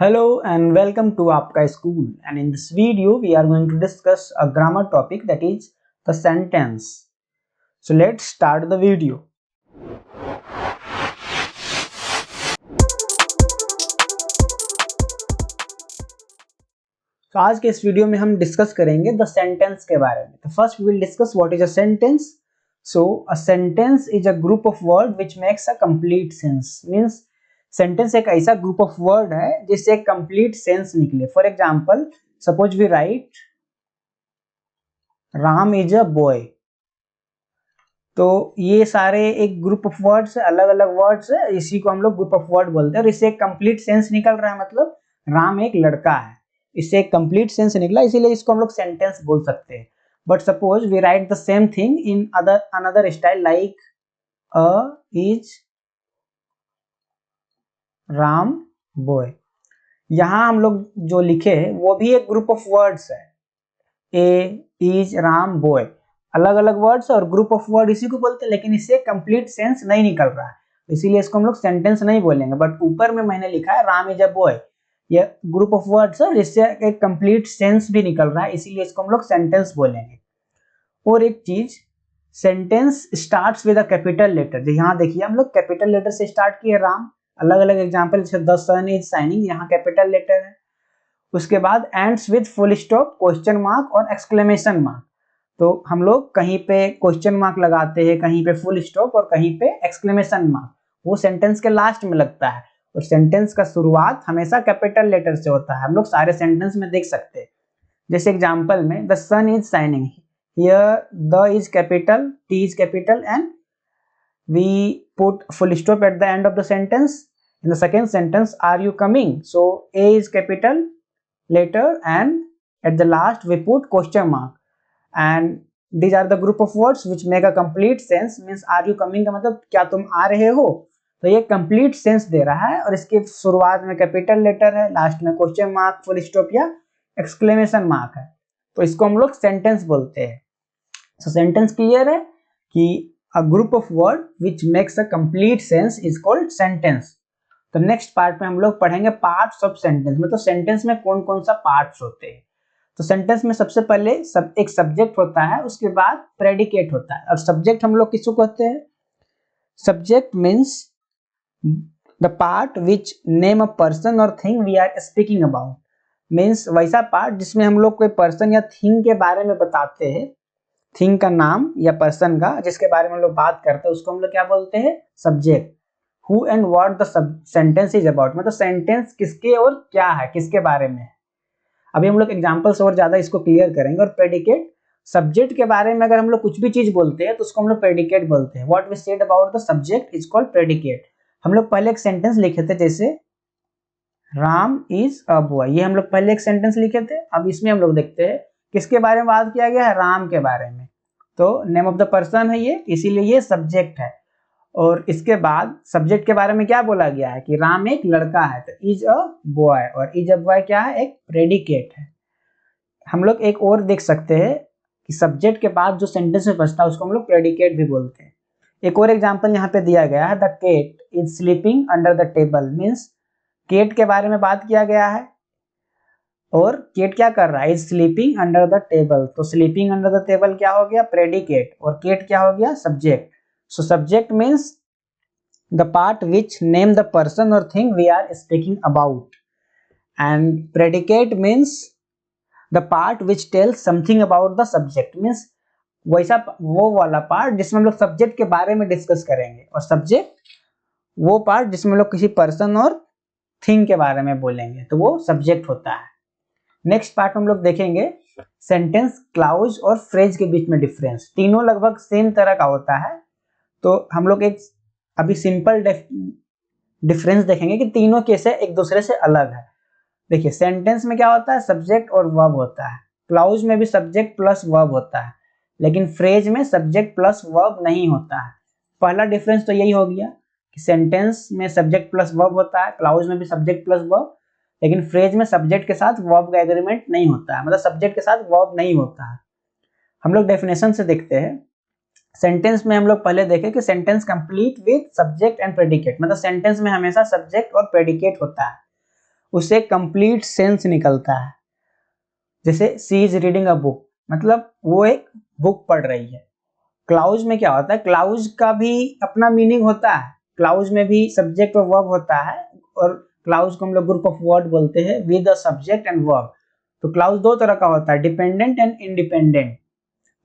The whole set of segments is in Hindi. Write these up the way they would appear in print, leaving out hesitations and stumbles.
Hello and welcome to Aapka School, and in this video we are going to discuss a grammar topic, that is the sentence. So let's start the video. तो आज के इस वीडियो में हम डिस्कस करेंगे द सेंटेंस के बारे में. तो first we will discuss what is a sentence. So a sentence is a group of word which makes a complete sense. Means sentence एक ऐसा ग्रुप ऑफ वर्ड है जिससे एक कंप्लीट सेंस निकले. For example, suppose we write Ram is a boy. तो ये सारे एक ग्रुप ऑफ वर्ड्स है, अलग अलग वर्ड्स है, इसी को हम लोग ग्रुप ऑफ वर्ड बोलते हैं. और इससे एक कंप्लीट सेंस निकल रहा है, मतलब राम एक लड़का है. इससे एक कंप्लीट सेंस निकला, इसीलिए इसको हम लोग सेंटेंस बोल सकते हैं. But suppose we write the same thing in another style, like is Ram boy. यहाँ हम लोग जो लिखे हैं वो भी एक ग्रुप ऑफ वर्ड्स है. ए इज राम बॉय अलग अलग वर्ड्स और ग्रुप ऑफ वर्ड इसी को बोलते हैं, लेकिन इससे कंप्लीट सेंस नहीं निकल रहा है, इसीलिए इसको हम लोग सेंटेंस नहीं बोलेंगे. बट ऊपर में मैंने लिखा है राम इज अ बॉय, ये ग्रुप ऑफ वर्ड्स है जिससे एक कंप्लीट सेंस भी निकल रहा है, इसीलिए इसको हम लोग सेंटेंस बोलेंगे. और एक चीज, sentence starts with a capital letter. यहाँ देखिए हम लोग कैपिटल लेटर से स्टार्ट किए राम. अलग अलग एग्जाम्पल जैसे द सन इज शाइनिंग, यहाँ कैपिटल लेटर है. उसके बाद ends with full stop, question mark और एक्सक्लेमेशन मार्क. तो हम लोग कहीं पे क्वेश्चन मार्क लगाते हैं, कहीं पे फुल स्टॉप और कहीं पे एक्सक्लेमेशन मार्क. वो सेंटेंस के लास्ट में लगता है. और सेंटेंस का शुरुआत हमेशा कैपिटल लेटर से होता है. हम लोग सारे सेंटेंस में देख सकते हैं. जैसे एग्जांपल में the sun is shining, here the is capital, T is capital and we put full stop at the end of the sentence. In the second sentence are you coming, so A is capital letter and at the last we put question mark, and these are the group of words which make a complete sense. means are you coming का मतलब क्या तुम आ रहे हो, तो ये complete sense दे रहा है. और इसके शुरुआत में कैपिटल लेटर है, लास्ट में क्वेश्चन मार्क, फुल स्टॉप या एक्सक्लेमेशन मार्क है, तो इसको हम लोग सेंटेंस बोलते हैं. सो सेंटेंस क्लियर है कि a group of word which makes a complete sense is called sentence. तो नेक्स्ट पार्ट में हम लोग पढ़ेंगे पार्ट्स ऑफ सेंटेंस, मतलब सेंटेंस में कौन कौन सा पार्ट्स होते हैं. तो सेंटेंस में सबसे पहले एक सब्जेक्ट होता है, उसके बाद प्रेडिकेट होता है. और सब्जेक्ट हम लोग किसको कहते हैं? Subject means the part which name a person और thing we are speaking about. Means वैसा पार्ट जिसमें हम लोग कोई पर्सन या थिंग के बारे में बताते हैं, थिंग का नाम या पर्सन का जिसके बारे में हम लोग बात करते हैं, उसको हम लोग क्या बोलते हैं? Subject. Who and what the sentence is about, मतलब सेंटेंस किसके और क्या है, किसके बारे में है. अभी हम लोग एग्जांपल्स और ज्यादा इसको क्लियर करेंगे. और प्रेडिकेट, सब्जेक्ट के बारे में अगर हम लोग कुछ भी चीज बोलते हैं तो उसको हम लोग प्रेडिकेट बोलते हैं. What we said about the subject is called predicate. हम लोग पहले एक सेंटेंस लिखे थे, जैसे राम इज अ बॉय, ये हम लोग पहले एक सेंटेंस लिखे थे. अब इसमें हम लोग देखते हैं किसके बारे में बात किया गया है? राम के बारे में. तो नेम ऑफ द पर्सन है ये, इसीलिए ये सब्जेक्ट है. और इसके बाद सब्जेक्ट के बारे में क्या बोला गया है कि राम एक लड़का है, तो इज अ बॉय. और इज अ बॉय क्या है? एक प्रेडिकेट है. हम लोग एक और देख सकते हैं कि सब्जेक्ट के बाद जो सेंटेंस में बचता है उसको हम लोग प्रेडिकेट भी बोलते हैं. एक और एग्जांपल यहाँ पे दिया गया है, the cat is sleeping under the table. Means cat के बारे में बात किया गया है और केट क्या कर रहा है? Is sleeping under the table. तो स्लीपिंग अंडर द टेबल क्या हो गया? प्रेडिकेट. और केट क्या हो गया? Subject. So subject means the part which name the person or thing we are speaking about, and predicate means the part which tells something about the subject. means वैसा वो वाला पार्ट जिसमें हम लोग सब्जेक्ट के बारे में डिस्कस करेंगे, और सब्जेक्ट वो पार्ट जिसमें हम लोग किसी पर्सन और थिंग के बारे में बोलेंगे, तो वो सब्जेक्ट होता है. नेक्स्ट पार्ट हम लोग देखेंगे सेंटेंस, क्लाउज और फ्रेज के बीच में डिफरेंस. तीनों लगभग सेम तरह का होता है, तो हम लोग एक अभी सिंपल डिफरेंस देखेंगे कि तीनों कैसे एक दूसरे से अलग है. देखिए सेंटेंस में क्या होता है? सब्जेक्ट और वर्ब होता है. क्लाउज में भी सब्जेक्ट प्लस वर्ब होता है, लेकिन फ्रेज में सब्जेक्ट प्लस वर्ब नहीं होता है. पहला डिफरेंस तो यही हो गया कि सेंटेंस में सब्जेक्ट प्लस वर्ब होता है, क्लाउज में भी सब्जेक्ट प्लस वर्ब, लेकिन फ्रेज में सब्जेक्ट के साथ वर्ब का एग्रीमेंट नहीं होता है, मतलब सब्जेक्ट के साथ वर्ब नहीं होता है. हम लोग डेफिनेशन से देखते हैं. सेंटेंस में हम लोग पहले देखें कि sentence complete with subject and predicate, मतलब सेंटेंस में हमेशा सब्जेक्ट और प्रेडिकेट होता है. उससे कंप्लीट सेंस निकलता है। जैसे सी इज रीडिंग अ बुक, मतलब वो एक बुक पढ़ रही है। क्लाउज में क्या होता है, क्लाउज का भी अपना मीनिंग होता है, क्लाउज में भी सब्जेक्ट और वर्ब होता है, और क्लाउज को हम लोग ग्रुप ऑफ वर्ड बोलते हैं with a subject and verb. तो क्लाउज दो तरह का होता है, डिपेंडेंट एंड इंडिपेंडेंट।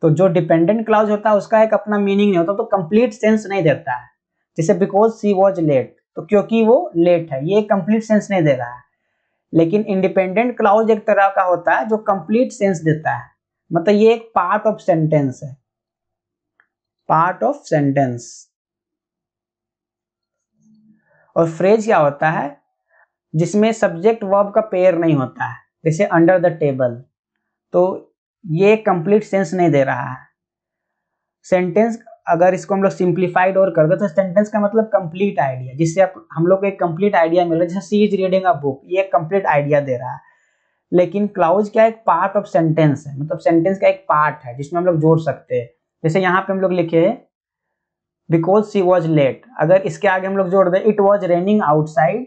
तो जो डिपेंडेंट क्लाउज होता है उसका एक अपना मीनिंग नहीं होता, तो कंप्लीट सेंस नहीं देता है। जैसे बिकॉज सी वॉज लेट, तो क्योंकि वो लेट है, ये कंप्लीट सेंस नहीं दे रहा है। लेकिन इंडिपेंडेंट क्लाउज एक तरह का होता है जो कंप्लीट सेंस देता है, मतलब ये एक पार्ट ऑफ सेंटेंस है, पार्ट ऑफ सेंटेंस। और फ्रेज क्या होता है, जिसमें सब्जेक्ट वर्ब का पेयर नहीं होता है, जैसे अंडर द टेबल, तो ये कंप्लीट सेंस नहीं दे रहा है। सेंटेंस अगर इसको हम लोग सिंप्लीफाइड और कर दे तो सेंटेंस का मतलब कंप्लीट आइडिया, जिससे हम लोग को एक कंप्लीट आइडिया मिल रहा है। जैसे सी इज रीडिंग अ बुक, ये कंप्लीट आइडिया दे रहा है। लेकिन क्लाउज क्या, एक पार्ट ऑफ सेंटेंस है, मतलब सेंटेंस का एक पार्ट है जिसमें हम लोग जोड़ सकते हैं। जैसे यहाँ पे हम लोग लिखे बिकॉज सी वॉज लेट, अगर इसके आगे हम लोग जोड़ दें it was raining outside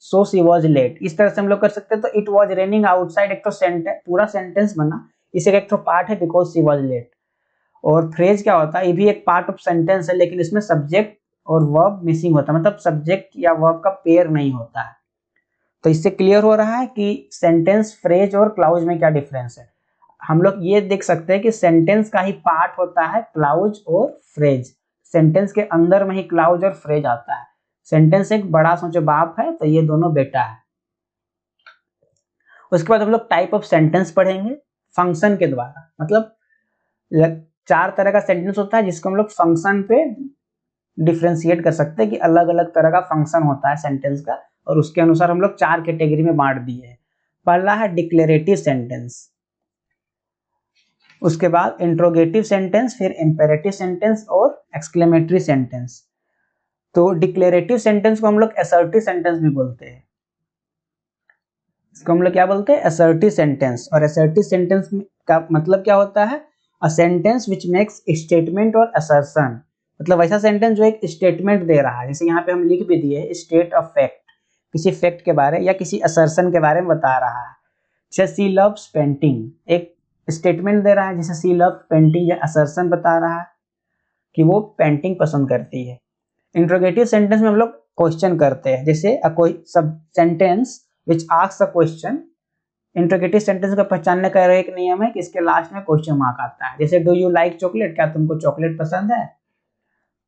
so she was late, इस तरह से हम लोग कर सकते हैं। तो इट वॉज रेनिंग आउटसाइड एक तो सेंटेंस, पूरा सेंटेंस बना, इसे एक तो पार्ट है बिकॉज सी वॉज लेट। और फ्रेज क्या होता है, ये भी एक पार्ट ऑफ सेंटेंस है, लेकिन इसमें सब्जेक्ट और वर्ब मिसिंग होता है, मतलब सब्जेक्ट या वर्ब का पेयर नहीं होता है। तो इससे क्लियर हो रहा है कि सेंटेंस, फ्रेज और क्लाउज में क्या डिफरेंस है। हम लोग ये देख सकते हैं कि सेंटेंस का ही पार्ट होता है क्लाउज और फ्रेज, सेंटेंस के अंदर में ही क्लाउज और फ्रेज आता है। सेंटेंस एक बड़ा सोचो बाप है, तो ये दोनों बेटा है। उसके बाद हम लोग टाइप ऑफ सेंटेंस पढ़ेंगे फंक्शन के द्वारा, मतलब चार तरह का सेंटेंस होता है जिसको हम लोग फंक्शन पे डिफ्रेंशिएट कर सकते हैं कि अलग अलग तरह का फंक्शन होता है सेंटेंस का, और उसके अनुसार हम लोग चार कैटेगरी में बांट दिए हैं। पहला है डिक्लेरेटिव सेंटेंस, उसके बाद इंट्रोगेटिव सेंटेंस, फिर इंपेरेटिव सेंटेंस और एक्सक्लेमेटरी सेंटेंस। तो डिक्लेरेटिव सेंटेंस को हम लोग असर्टिव सेंटेंस भी बोलते हैं, इसको हम लोग क्या बोलते हैं, असर्टिव सेंटेंस। और असर्टिव सेंटेंस का मतलब क्या होता है, a sentence which makes statement और असर्शन, मतलब ऐसा सेंटेंस जो एक स्टेटमेंट दे रहा है। जैसे यहाँ पे हम लिख भी दिए स्टेट ऑफ फैक्ट, किसी फैक्ट के बारे या किसी असर्शन के बारे में बता रहा है। जैसे सी लव्स पेंटिंग, एक स्टेटमेंट दे रहा है, जैसे सी लव्स पेंटिंग, या असर्शन बता रहा है कि वो पेंटिंग पसंद करती है। इंट्रोगेटिव सेंटेंस में हम लोग क्वेश्चन करते हैं, जैसे कोई सब sentence which asks a question. Interrogative sentence को पहचानने का एक नियम है कि इसके लास्ट में क्वेश्चन मार्क आता है, जैसे डू यू लाइक चॉकलेट, क्या तुमको चॉकलेट पसंद है,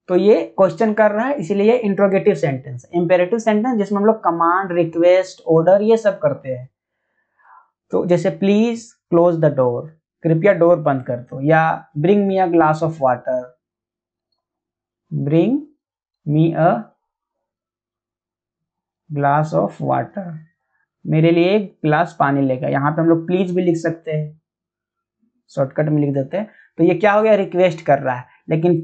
तो ये क्वेश्चन कर रहा है, इसीलिए इंट्रोगेटिव सेंटेंस। इंपेरेटिव सेंटेंस जिसमें हम लोग कमांड, रिक्वेस्ट, ऑर्डर ये सब करते हैं, तो जैसे प्लीज क्लोज द डोर, कृपया डोर बंद कर दो, या bring me a glass of water, bring me a glass of water, मेरे लिए एक गिलास पानी लेगा। यहाँ पे हम लोग प्लीज भी लिख सकते हैं, शॉर्टकट में लिख देते हैं। तो ये क्या हो गया, रिक्वेस्ट कर रहा है। लेकिन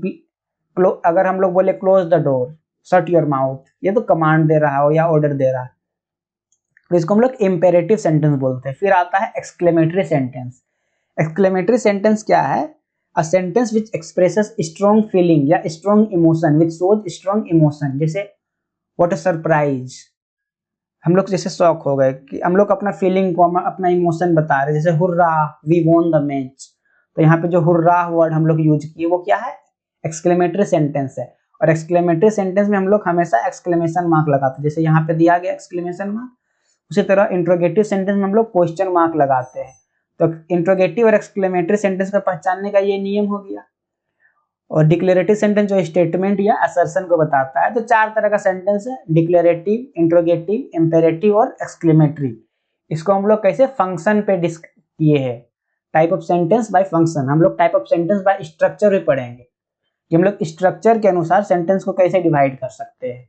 अगर हम लोग बोले close the door, shut your mouth, ये तो कमांड दे रहा हो या ऑर्डर दे रहा है, तो इसको हम लोग इंपेरेटिव सेंटेंस बोलते हैं। फिर आता है एक्सक्लेमेटरी सेंटेंस। एक्सक्लेमेटरी सेंटेंस क्या है, a sentence which expresses strong feeling या strong emotion, which shows strong emotion. जैसे व्हाट अ सरप्राइज, हम लोग जैसे शॉक हो गए कि हम लोग अपना फीलिंग को, अपना इमोशन बता रहे, जैसे hurrah we won the match, तो यहाँ पे जो हुर्रा वर्ड हम लोग यूज किए वो क्या है, एक्सक्लेमेटरी सेंटेंस है। और एक्सक्लेमेटरी सेंटेंस में हम लोग हमेशा एक्सक्लेमेशन मार्क लगाते हैं, जैसे यहाँ पे दिया गया एक्सक्लेमेशन मार्क, उसी तरह इंट्रोगेटिव सेंटेंस में हम लोग क्वेश्चन मार्क लगाते हैं। तो इंट्रोगेटिव और एक्सक्लेमेटरी सेंटेंस का पहचानने का ये नियम हो गया। और डिक्लेरेटिव सेंटेंस जो स्टेटमेंट या असर्शन को बताता है। तो चार तरह का सेंटेंस है, डिक्लेरेटिव, इंट्रोगेटिव, इंपेरेटिव और एक्सक्लेमेटरी। इसको हम लोग कैसे फंक्शन पे किए हैं, type of sentence bye function. हम लोग type of sentence by structure भी पढ़ेंगे कि हम लोग स्ट्रक्चर के अनुसार सेंटेंस को कैसे डिवाइड कर सकते हैं।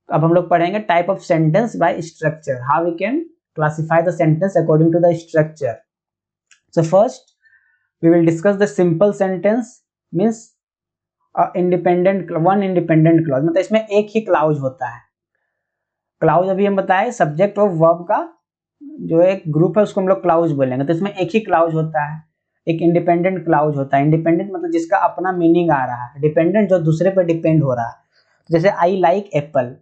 तो अब हम लोग पढ़ेंगे type of sentence by structure, how we can classify the sentence according to the structure. So first we will discuss the simple sentence, means independent, one independent clause, मतलब इसमें एक ही क्लाउज होता है। क्लाउज अभी हम बताए सब्जेक्ट और वर्ब का जो एक ग्रुप है उसको हम लोग क्लाउज बोलेंगे। तो इसमें एक ही क्लाउज होता है, एक इंडिपेंडेंट क्लाउज होता है। इंडिपेंडेंट मतलब जिसका अपना मीनिंग आ रहा है, डिपेंडेंट जो दूसरे पर डिपेंड हो रहा है। जैसे आई लाइक एप्पल,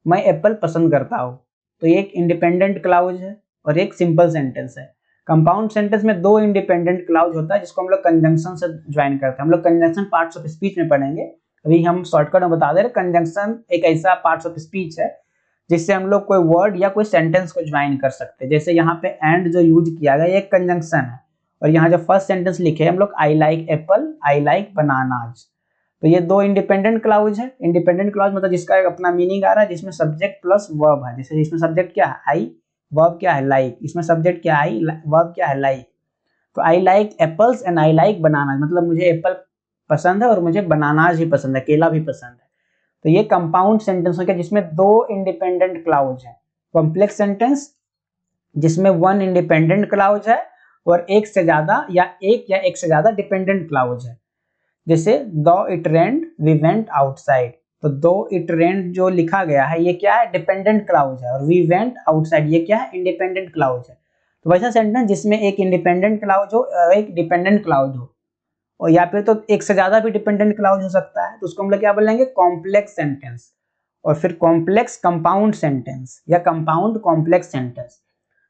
मैं एप्पल पसंद करता हूँ, तो एक इंडिपेंडेंट क्लाउज है और एक सिंपल सेंटेंस है। कंपाउंड सेंटेंस में दो इंडिपेंडेंट क्लाउज होता है जिसको हम लोग कंजंक्शन से ज्वाइन करते हैं। हम लोग कंजंक्शन पार्ट्स ऑफ स्पीच में पढ़ेंगे, अभी हम शॉर्टकट में बता दे रहे। कंजंक्शन एक ऐसा पार्ट्स ऑफ स्पीच है जिससे हम लोग कोई वर्ड या कोई सेंटेंस को ज्वाइन कर सकते हैं। जैसे यहाँ पे एंड जो यूज किया गया एक कंजंक्शन है, और यहाँ जो फर्स्ट सेंटेंस लिखे हैं हम लोग I like Apple, I like bananas, तो ये दो इंडिपेंडेंट क्लाउज है। इंडिपेंडेंट क्लाउज मतलब जिसका अपना मीनिंग आ रहा है, जिसमें सब्जेक्ट प्लस वर्ब है। जैसे इसमें सब्जेक्ट क्या है आई, वर्ब क्या है लाइक, इसमें सब्जेक्ट क्या है आई, वर्ब क्या है लाइक। तो I like apples and I like banana, मतलब मुझे एप्पल पसंद है और मुझे बनानाज भी पसंद है, केला भी पसंद है। तो ये कंपाउंड सेंटेंस हो गया जिसमें दो इंडिपेंडेंट क्लाउज है। कॉम्प्लेक्स सेंटेंस जिसमें वन इंडिपेंडेंट क्लाउज है और एक से ज्यादा या एक से ज्यादा डिपेंडेंट क्लाउज है। जैसे though it rained we went outside, तो दो इट रेंड जो लिखा गया है ये क्या है, डिपेंडेंट क्लाउज है, और वी वेंट आउटसाइड ये क्या है, इंडिपेंडेंट क्लाउज है। तो वैसा सेंटेंस जिसमें एक इंडिपेंडेंट क्लाउज हो और एक डिपेंडेंट क्लाउज हो, और या फिर तो एक से ज्यादा भी डिपेंडेंट क्लाउज हो सकता है, तो उसको हम लोग क्या बोलेंगे, कॉम्प्लेक्स सेंटेंस। और फिर कॉम्प्लेक्स कंपाउंड सेंटेंस या कंपाउंड कॉम्प्लेक्स सेंटेंस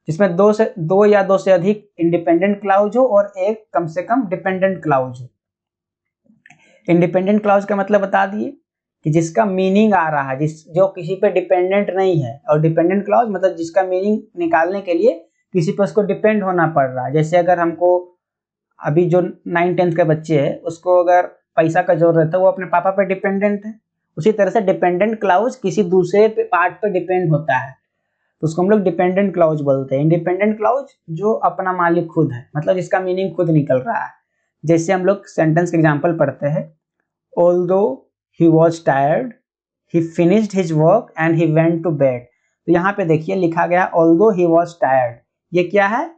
जिसमें दो या दो से अधिक इंडिपेंडेंट क्लाउज हो और एक कम से कम डिपेंडेंट क्लाउज हो। इंडिपेंडेंट क्लाउज का मतलब बता दिए कि जिसका मीनिंग आ रहा है, जो किसी पे डिपेंडेंट नहीं है, और डिपेंडेंट क्लाउज मतलब जिसका मीनिंग निकालने के लिए किसी पर उसको डिपेंड होना पड़ रहा है। जैसे अगर हमको अभी जो 9th-10th के बच्चे हैं उसको अगर पैसा का जरूरत है, वो अपने पापा पे डिपेंडेंट है। उसी तरह से डिपेंडेंट क्लाउज किसी दूसरे पार्ट पे डिपेंड होता है, तो उसको हम लोग डिपेंडेंट क्लाउज बोलते हैं। इंडिपेंडेंट क्लाउज जो अपना मालिक खुद है, मतलब जिसका मीनिंग खुद निकल रहा है। जैसे हम लोग सेंटेंस के एग्जांपल पढ़ते हैं, although he was tired he finished his work and he went to bed। तो यहाँ पे देखिए लिखा गया although he was tired, ये क्या है,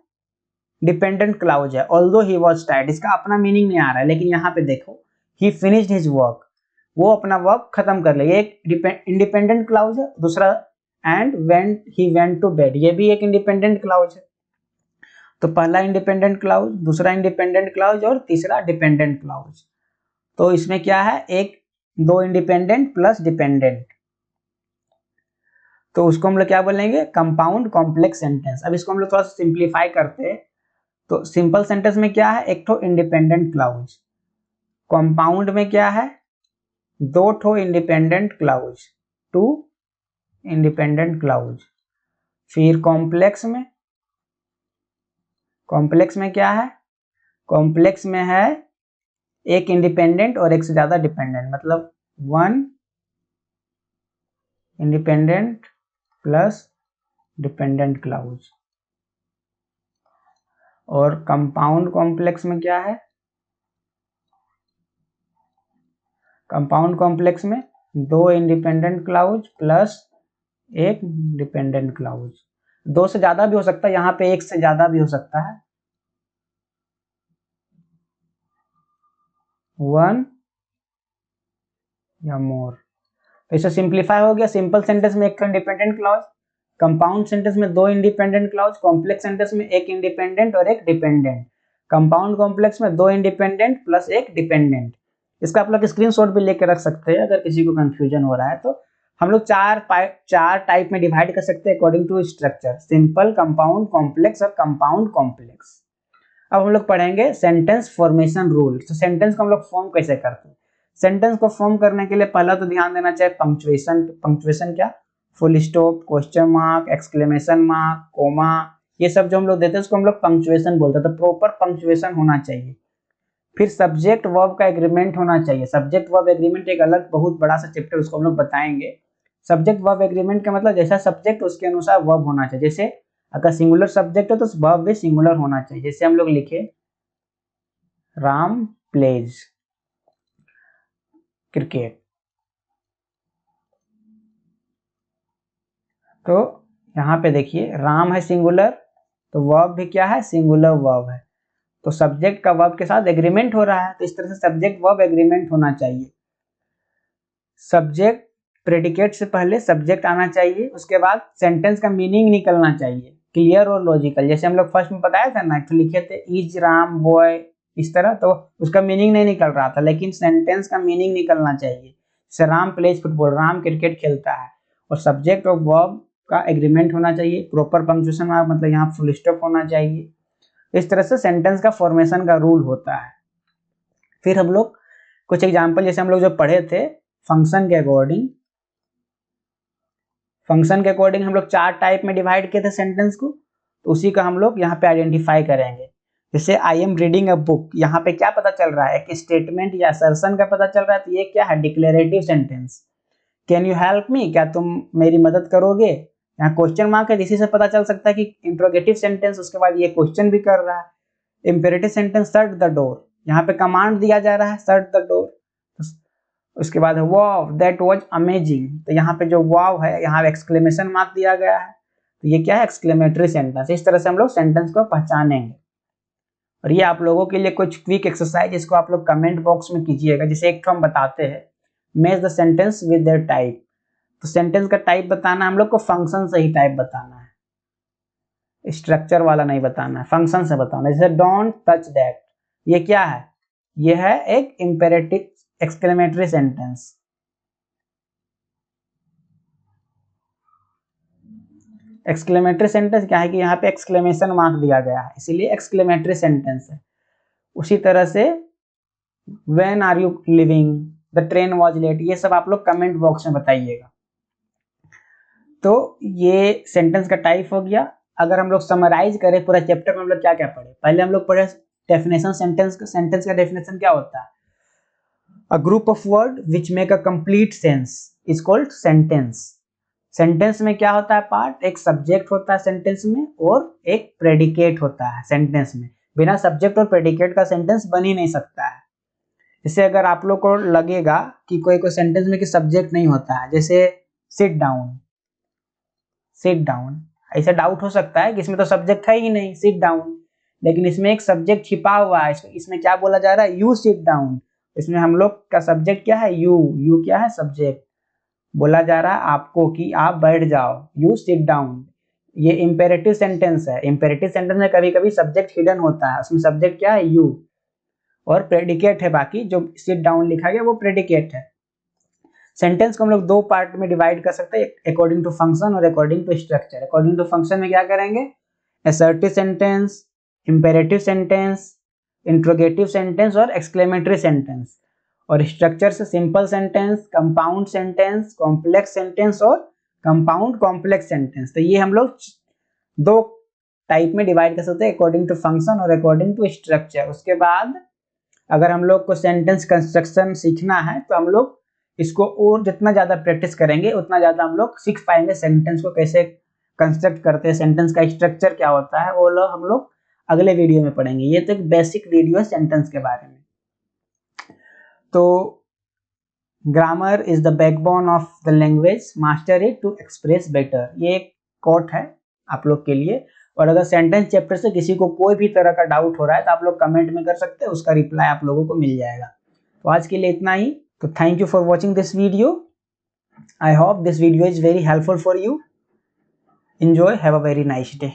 डिपेंडेंट क्लाउज है। although he was tired इसका अपना मीनिंग नहीं आ रहा है, लेकिन यहाँ पे देखो he finished his work, वो अपना वर्क खत्म कर ले, ये एक इंडिपेंडेंट क्लाउज है। दूसरा and when he went to bed ये भी एक इंडिपेंडेंट क्लाउज है। तो पहला इंडिपेंडेंट क्लाउज, दूसरा इंडिपेंडेंट क्लाउज और तीसरा डिपेंडेंट क्लाउज। तो इसमें क्या है, एक दो इंडिपेंडेंट प्लस डिपेंडेंट, तो उसको हम लोग क्या बोलेंगे, कंपाउंड कॉम्प्लेक्स सेंटेंस। अब इसको हम लोग थोड़ा सा सिंप्लीफाई करते हैं, तो सिंपल सेंटेंस में क्या है, एक ठो इंडिपेंडेंट क्लाउज। कंपाउंड में क्या है, दो ठो independent clause, two independent clause. फिर कॉम्प्लेक्स में क्या है, कॉम्प्लेक्स में है एक इंडिपेंडेंट और एक से ज्यादा डिपेंडेंट, मतलब one independent plus dependent clause. और कंपाउंड कॉम्प्लेक्स में क्या है, कंपाउंड कॉम्प्लेक्स में दो इंडिपेंडेंट क्लाउज प्लस एक डिपेंडेंट क्लाउज। दो से ज्यादा भी हो सकता है, यहाँ पे एक से ज्यादा भी हो सकता है, वन या मोर। तो इसे सिंप्लीफाई हो गया, सिंपल सेंटेंस में एक इंडिपेंडेंट क्लाउज, कंपाउंड सेंटेंस में दो इंडिपेंडेंट क्लाउज, कॉम्प्लेक्स सेंटेंस में एक इंडिपेंडेंट और एक डिपेंडेंट, कंपाउंड कॉम्प्लेक्स में दो इंडिपेंडेंट प्लस एक डिपेंडेंट। इसका आप लोग स्क्रीनशॉट भी लेके रख सकते हैं अगर किसी को कंफ्यूजन हो रहा है। तो हम लोग चार टाइप में डिवाइड कर सकते हैं according to structure, simple, compound, complex और कंपाउंड कॉम्प्लेक्स। अब हम लोग पढ़ेंगे सेंटेंस फॉर्मेशन रूल। तो सेंटेंस को हम लोग फॉर्म कैसे करते हैं, सेंटेंस को फॉर्म करने के लिए पहला तो ध्यान देना चाहिए पंक्चुएशन। पंक्चुएशन क्या, full stop, question mark, exclamation mark, comma, ये सब जो हम लोग देते हैं उसको हम लोग पंक्चुएशन बोलते हैं। तो प्रॉपर पंक्चुएशन होना चाहिए। फिर सब्जेक्ट वर्ब का एग्रीमेंट होना चाहिए। सब्जेक्ट वर्ब एग्रीमेंट एक अलग बहुत बड़ा सा चैप्टर, उसको हम लोग बताएंगे। सब्जेक्ट वर्ब एग्रीमेंट का मतलब जैसा सब्जेक्ट उसके अनुसार वर्ब होना चाहिए। जैसे अगर सिंगुलर सब्जेक्ट है तो वर्ब भी सिंगुलर होना चाहिए। जैसे हम लोग लिखे राम प्लेज क्रिकेट, तो यहाँ पे देखिए राम है सिंगुलर, तो वर्ब भी क्या है, सिंगुलर वर्ब है। तो सब्जेक्ट का वर्ब के साथ एग्रीमेंट हो रहा है, तो इस तरह से सब्जेक्ट वर्ब एग्रीमेंट होना चाहिए। सब्जेक्ट प्रेडिकेट से पहले सब्जेक्ट आना चाहिए, उसके बाद सेंटेंस का मीनिंग निकलना चाहिए, क्लियर और लॉजिकल। जैसे हम लोग फर्स्ट में बताया था ना, तो लिखे थे इज राम बॉय, इस तरह, तो उसका मीनिंग नहीं निकल रहा था, लेकिन सेंटेंस का मीनिंग निकलना चाहिए। जैसे Ram plays football, Ram cricket खेलता है, और सब्जेक्ट और वर्ब का एग्रीमेंट होना चाहिए, प्रॉपर पंक्चुएशन मार्क मतलब यहाँ फुल स्टॉप होना चाहिए। इस तरह से सेंटेंस का फॉर्मेशन का रूल होता है। फिर हम लोग कुछ एग्जाम्पल जैसे हम लोग जो पढ़े थे फंक्शन के अकॉर्डिंग, हम लोग 4 टाइप में डिवाइड किए थे सेंटेंस को, तो उसी का हम लोग यहाँ पे आइडेंटिफाई करेंगे। जैसे I am reading a book, यहाँ पे क्या पता चल रहा है कि स्टेटमेंट या असर्शन का पता चल रहा है, तो ये क्या है declarative sentence. Can you help me, क्या तुम मेरी मदद करोगे, यहाँ क्वेश्चन मार्क है, इसी से पता चल सकता है कि इंट्रोगेटिव सेंटेंस, उसके बाद ये क्वेश्चन भी कर रहा है। Imperative sentence shut the door, यहाँ पे कमांड दिया जा रहा है शट द डोर। उसके बाद वाव दैट वाज अमेजिंग, तो यहाँ पे जो वाव है यहाँ एक्सक्लेमेशन मार्क दिया गया है, तो ये क्या है एक्सक्लेमेटरी सेंटेंस। इस तरह से हम लोग सेंटेंस को पहचानेंगे। और ये आप लोगों के लिए कुछ क्विक एक्सरसाइज इसको आप लोग कमेंट बॉक्स में कीजिएगा। जैसे एक तो हम बताते हैं match the sentence with their type, तो सेंटेंस का टाइप बताना हम लोग को फंक्शन से ही टाइप बताना है, स्ट्रक्चर वाला नहीं बताना है, फंक्शन से बताना है। जैसे डोंट टच दैट, ये क्या है, ये है एक imperative exclamatory sentence. Exclamatory sentence क्या है कि यहाँ पे एक्सक्लेमेशन मार्क दिया गया है, इसीलिए एक्सक्लेमेटरी सेंटेंस है। उसी तरह से when are you leaving, the train was late, ये सब आप लोग कमेंट बॉक्स में बताइएगा। तो ये सेंटेंस का टाइप हो गया। अगर हम लोग समराइज करें पूरा चैप्टर में हम लोग क्या क्या पढ़े, पहले हम लोग पढ़े डेफिनेशन सेंटेंस का डेफिनेशन क्या होता है, अ group of word which make a complete sense is called sentence. Sentence में क्या होता है पार्ट, एक सब्जेक्ट होता है सेंटेंस में और एक प्रेडिकेट होता है सेंटेंस में। बिना सब्जेक्ट और प्रेडिकेट का सेंटेंस बन ही नहीं सकता है। जैसे अगर आप लोग को लगेगा कि कोई कोई सेंटेंस में कि सब्जेक्ट नहीं होता है, जैसे सिट डाउन, सिट डाउन, ऐसा डाउट हो सकता है कि इसमें तो सब्जेक्ट है ही नहीं सिट डाउन, लेकिन इसमें एक सब्जेक्ट छिपा हुआ है। इसमें क्या बोला जा रहा है, यू सिट डाउन, इसमें हम लोग का सब्जेक्ट क्या है, यू क्या है सब्जेक्ट, बोला जा रहा है आपको कि आप बैठ जाओ, यू सिट डाउन। ये इंपेरेटिव सेंटेंस है। इंपेरेटिव सेंटेंस में कभी कभी सब्जेक्ट हिडन होता है, उसमें सब्जेक्ट क्या है यू और प्रेडिकेट है, बाकी जो सिट डाउन लिखा गया वो प्रेडिकेट है। सेंटेंस को हम लोग 2 पार्ट में डिवाइड कर सकते हैं, अकॉर्डिंग टू फंक्शन और according to structure. According to function में क्या करेंगे, assertive sentence, imperative sentence, interrogative sentence और एक्सक्लेमेटरी सेंटेंस। और स्ट्रक्चर से simple sentence, compound sentence, complex sentence और कंपाउंड कॉम्प्लेक्स सेंटेंस। तो ये हम लोग 2 टाइप में डिवाइड कर सकते हैं, अकॉर्डिंग टू फंक्शन और अकॉर्डिंग टू स्ट्रक्चर। उसके बाद अगर हम लोग को सेंटेंस कंस्ट्रक्शन सीखना है तो हम लोग इसको और जितना ज़्यादा प्रैक्टिस करेंगे उतना ज़्यादा हम लोग सीख पाएंगे सेंटेंस को कैसे कंस्ट्रक्ट करते हैं, सेंटेंस का स्ट्रक्चर क्या होता है, वो लोग हम लोग अगले वीडियो में पढ़ेंगे। ये तो एक बेसिक वीडियो है सेंटेंस के बारे में। तो grammar is the backbone of the language, master it to express better, ये एक कोट है आप लोग के लिए। और अगर सेंटेंस चैप्टर से किसी को कोई भी तरह का डाउट हो रहा है तो आप लोग कमेंट में कर सकते हैं, उसका रिप्लाई आप लोगों को मिल जाएगा। तो आज के लिए इतना ही। तो thank you for watching this video. I hope this video is very helpful for you. Enjoy. Have a very nice day.